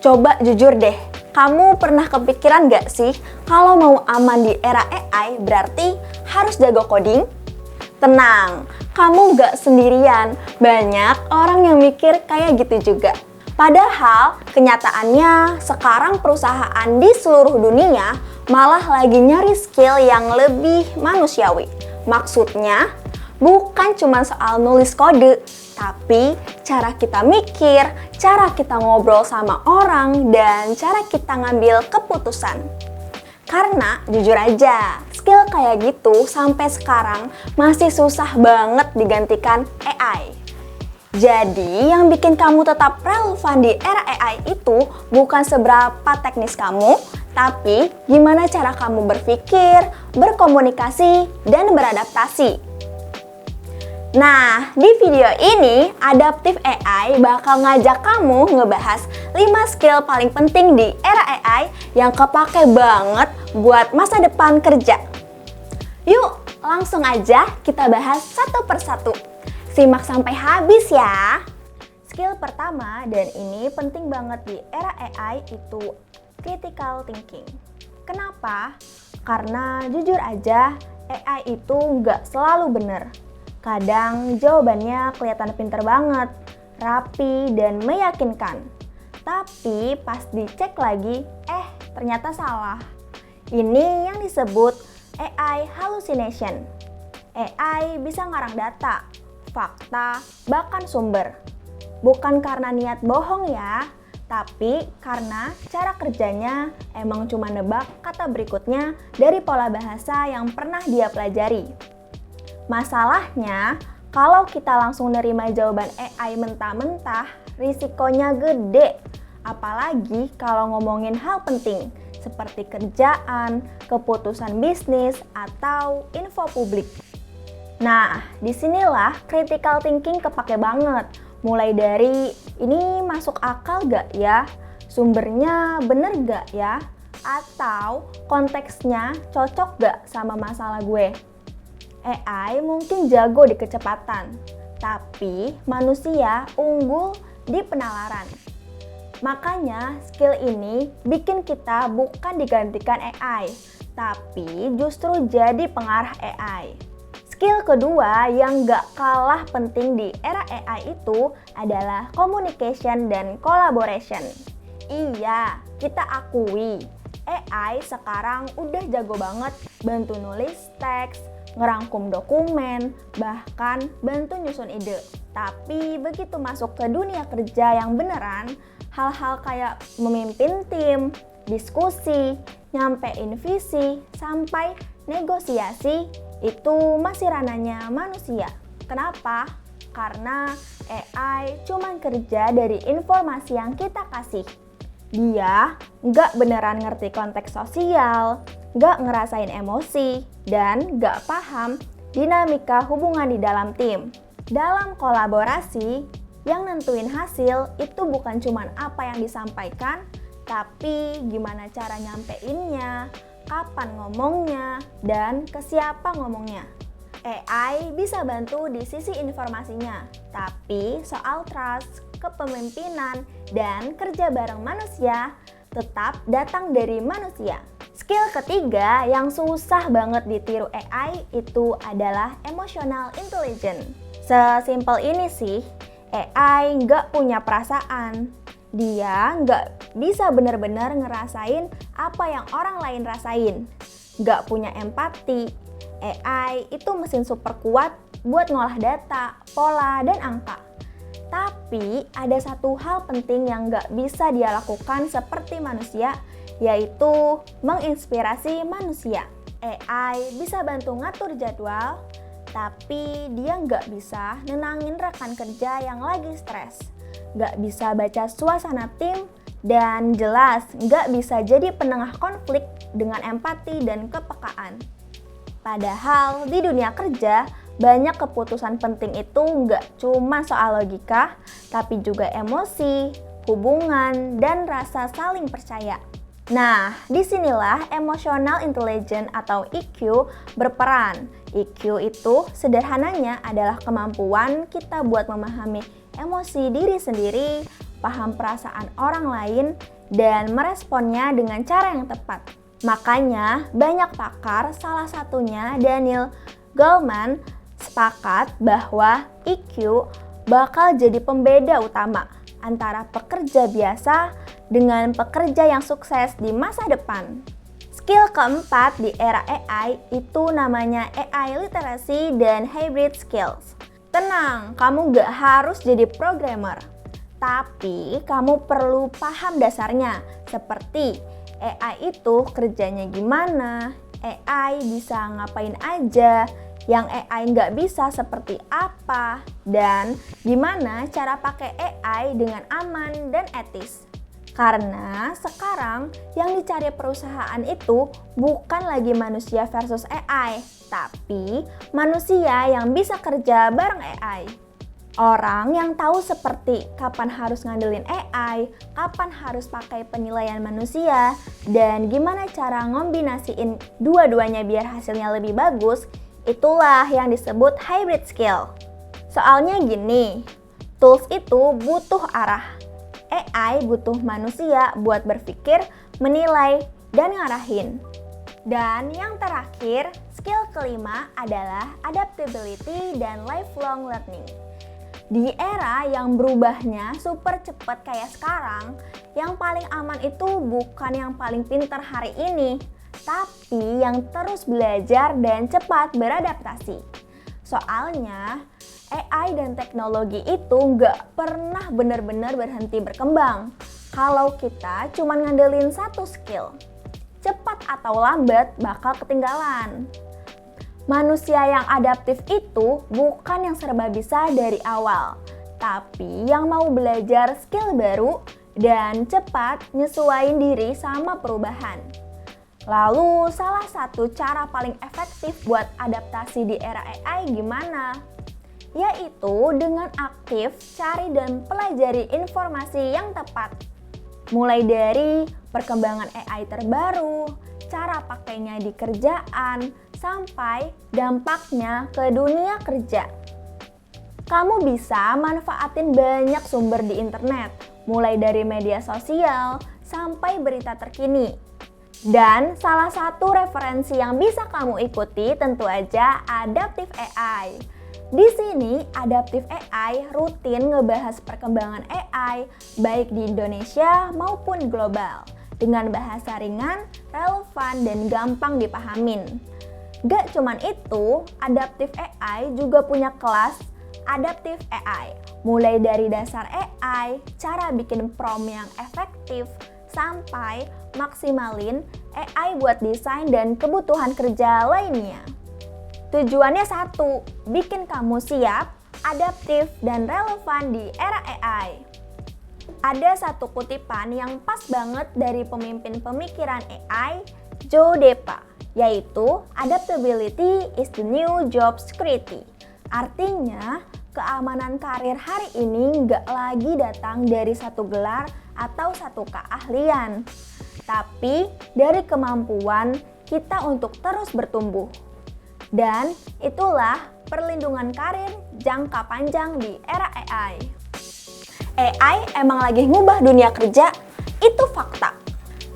Coba jujur deh, kamu pernah kepikiran gak sih kalau mau aman di era AI berarti harus jago coding? Tenang, kamu gak sendirian, banyak orang yang mikir kayak gitu juga. Padahal kenyataannya sekarang perusahaan di seluruh dunia malah lagi nyari skill yang lebih manusiawi. Maksudnya bukan cuma soal nulis kode, tapi cara kita mikir, cara kita ngobrol sama orang, dan cara kita ngambil keputusan. Karena jujur aja, skill kayak gitu sampai sekarang masih susah banget digantikan AI. Jadi yang bikin kamu tetap relevan di era AI itu bukan seberapa teknis kamu, tapi gimana cara kamu berpikir, berkomunikasi, dan beradaptasi. Nah, di video ini Adaptive AI bakal ngajak kamu ngebahas 5 skill paling penting di era AI yang kepake banget buat masa depan kerja. Yuk, langsung aja kita bahas satu persatu. Simak sampai habis ya. Skill pertama, dan ini penting banget di era AI, itu critical thinking. Kenapa? Karena jujur aja, AI itu nggak selalu bener. Kadang jawabannya kelihatan pinter banget, rapi, dan meyakinkan. Tapi pas dicek lagi, ternyata salah. Ini yang disebut AI hallucination. AI bisa ngarang data, fakta, bahkan sumber. Bukan karena niat bohong ya, tapi karena cara kerjanya emang cuma nebak kata berikutnya dari pola bahasa yang pernah dia pelajari. Masalahnya, kalau kita langsung nerima jawaban AI mentah-mentah, risikonya gede. Apalagi kalau ngomongin hal penting, seperti kerjaan, keputusan bisnis, atau info publik. Nah, disinilah critical thinking kepake banget. Mulai dari, ini masuk akal gak ya? Sumbernya bener gak ya? Atau konteksnya cocok gak sama masalah gue? AI mungkin jago di kecepatan, tapi manusia unggul di penalaran. Makanya skill ini bikin kita bukan digantikan AI, tapi justru jadi pengarah AI. Skill kedua yang gak kalah penting di era AI itu adalah communication dan collaboration. Iya, kita akui, AI sekarang udah jago banget bantu nulis teks, ngerangkum dokumen, bahkan bantu nyusun ide. Tapi begitu masuk ke dunia kerja yang beneran, hal-hal kayak memimpin tim, diskusi, nyampein visi, sampai negosiasi, itu masih ranahnya manusia. Kenapa? Karena AI cuma kerja dari informasi yang kita kasih. Dia nggak beneran ngerti konteks sosial, nggak ngerasain emosi, dan nggak paham dinamika hubungan di dalam tim. Dalam kolaborasi, yang nentuin hasil itu bukan cuma apa yang disampaikan, tapi gimana cara nyampeinnya, kapan ngomongnya, dan ke siapa ngomongnya. AI bisa bantu di sisi informasinya, tapi soal trust, kepemimpinan, dan kerja bareng manusia tetap datang dari manusia. Skill ketiga yang susah banget ditiru AI itu adalah emotional intelligence. Sesimpel ini sih, AI nggak punya perasaan. Dia nggak bisa benar-benar ngerasain apa yang orang lain rasain. Nggak punya empati. AI itu mesin super kuat buat ngolah data, pola, dan angka. Tapi ada satu hal penting yang nggak bisa dia lakukan seperti manusia, yaitu menginspirasi manusia. AI bisa bantu ngatur jadwal, tapi dia nggak bisa nenangin rekan kerja yang lagi stres. Nggak bisa baca suasana tim, dan jelas nggak bisa jadi penengah konflik dengan empati dan kepekaan. Padahal di dunia kerja, banyak keputusan penting itu nggak cuma soal logika, tapi juga emosi, hubungan, dan rasa saling percaya. Nah, disinilah emotional intelligence atau EQ berperan. EQ itu sederhananya adalah kemampuan kita buat memahami emosi diri sendiri, paham perasaan orang lain, dan meresponnya dengan cara yang tepat. Makanya banyak pakar, salah satunya Daniel Goleman, sepakat bahwa EQ bakal jadi pembeda utama antara pekerja biasa dengan pekerja yang sukses di masa depan. Skill keempat di era AI itu namanya AI literacy dan hybrid skills. Tenang, kamu gak harus jadi programmer, tapi kamu perlu paham dasarnya, seperti AI itu kerjanya gimana, AI bisa ngapain aja, yang AI nggak bisa seperti apa, dan gimana cara pakai AI dengan aman dan etis. Karena sekarang yang dicari perusahaan itu bukan lagi manusia versus AI, tapi manusia yang bisa kerja bareng AI. Orang yang tahu seperti kapan harus ngandelin AI, kapan harus pakai penilaian manusia, dan gimana cara ngombinasiin dua-duanya biar hasilnya lebih bagus, itulah yang disebut hybrid skill. Soalnya gini, tools itu butuh arah. AI butuh manusia buat berpikir, menilai, dan ngarahin. Dan yang terakhir, skill kelima adalah adaptability dan lifelong learning. Di era yang berubahnya super cepat kayak sekarang, yang paling aman itu bukan yang paling pintar hari ini, tapi yang terus belajar dan cepat beradaptasi. Soalnya, AI dan teknologi itu nggak pernah benar-benar berhenti berkembang. Kalau kita cuma ngandelin satu skill, cepat atau lambat bakal ketinggalan. Manusia yang adaptif itu bukan yang serba bisa dari awal, tapi yang mau belajar skill baru dan cepat nyesuaiin diri sama perubahan. Lalu, salah satu cara paling efektif buat adaptasi di era AI gimana? Yaitu dengan aktif cari dan pelajari informasi yang tepat. Mulai dari perkembangan AI terbaru, cara pakainya di kerjaan, sampai dampaknya ke dunia kerja. Kamu bisa manfaatin banyak sumber di internet, mulai dari media sosial sampai berita terkini. Dan salah satu referensi yang bisa kamu ikuti tentu aja Adaptive AI. Di sini, Adaptive AI rutin ngebahas perkembangan AI baik di Indonesia maupun global dengan bahasa ringan, relevan, dan gampang dipahamin. Gak cuman itu, Adaptive AI juga punya kelas Adaptive AI, mulai dari dasar AI, cara bikin prompt yang efektif, sampai maksimalin AI buat desain dan kebutuhan kerja lainnya. Tujuannya satu, bikin kamu siap, adaptif, dan relevan di era AI. Ada satu kutipan yang pas banget dari pemimpin pemikiran AI, Joe Depa, yaitu adaptability is the new job security. Artinya, keamanan karir hari ini nggak lagi datang dari satu gelar atau satu keahlian, tapi dari kemampuan kita untuk terus bertumbuh. Dan itulah perlindungan karir jangka panjang di era AI. AI emang lagi ngubah dunia kerja, itu fakta.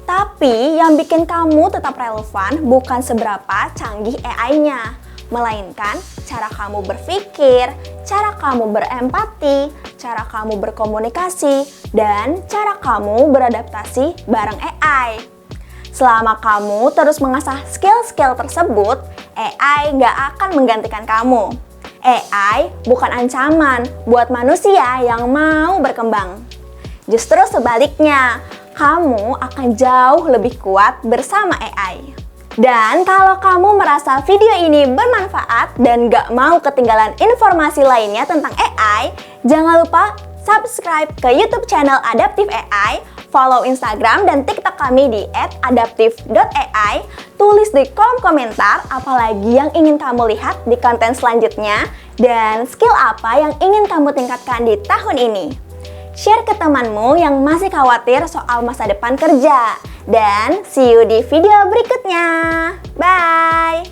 Tapi yang bikin kamu tetap relevan bukan seberapa canggih AI-nya, melainkan cara kamu berpikir, cara kamu berempati, cara kamu berkomunikasi, dan cara kamu beradaptasi bareng AI. Selama kamu terus mengasah skill-skill tersebut, AI nggak akan menggantikan kamu. AI bukan ancaman buat manusia yang mau berkembang. Justru sebaliknya, kamu akan jauh lebih kuat bersama AI. Dan kalau kamu merasa video ini bermanfaat dan gak mau ketinggalan informasi lainnya tentang AI, jangan lupa subscribe ke YouTube channel Adaptive AI, follow Instagram dan TikTok kami di @adaptive.ai, tulis di kolom komentar apalagi yang ingin kamu lihat di konten selanjutnya, dan skill apa yang ingin kamu tingkatkan di tahun ini. Share ke temanmu yang masih khawatir soal masa depan kerja. Dan see you di video berikutnya. Bye!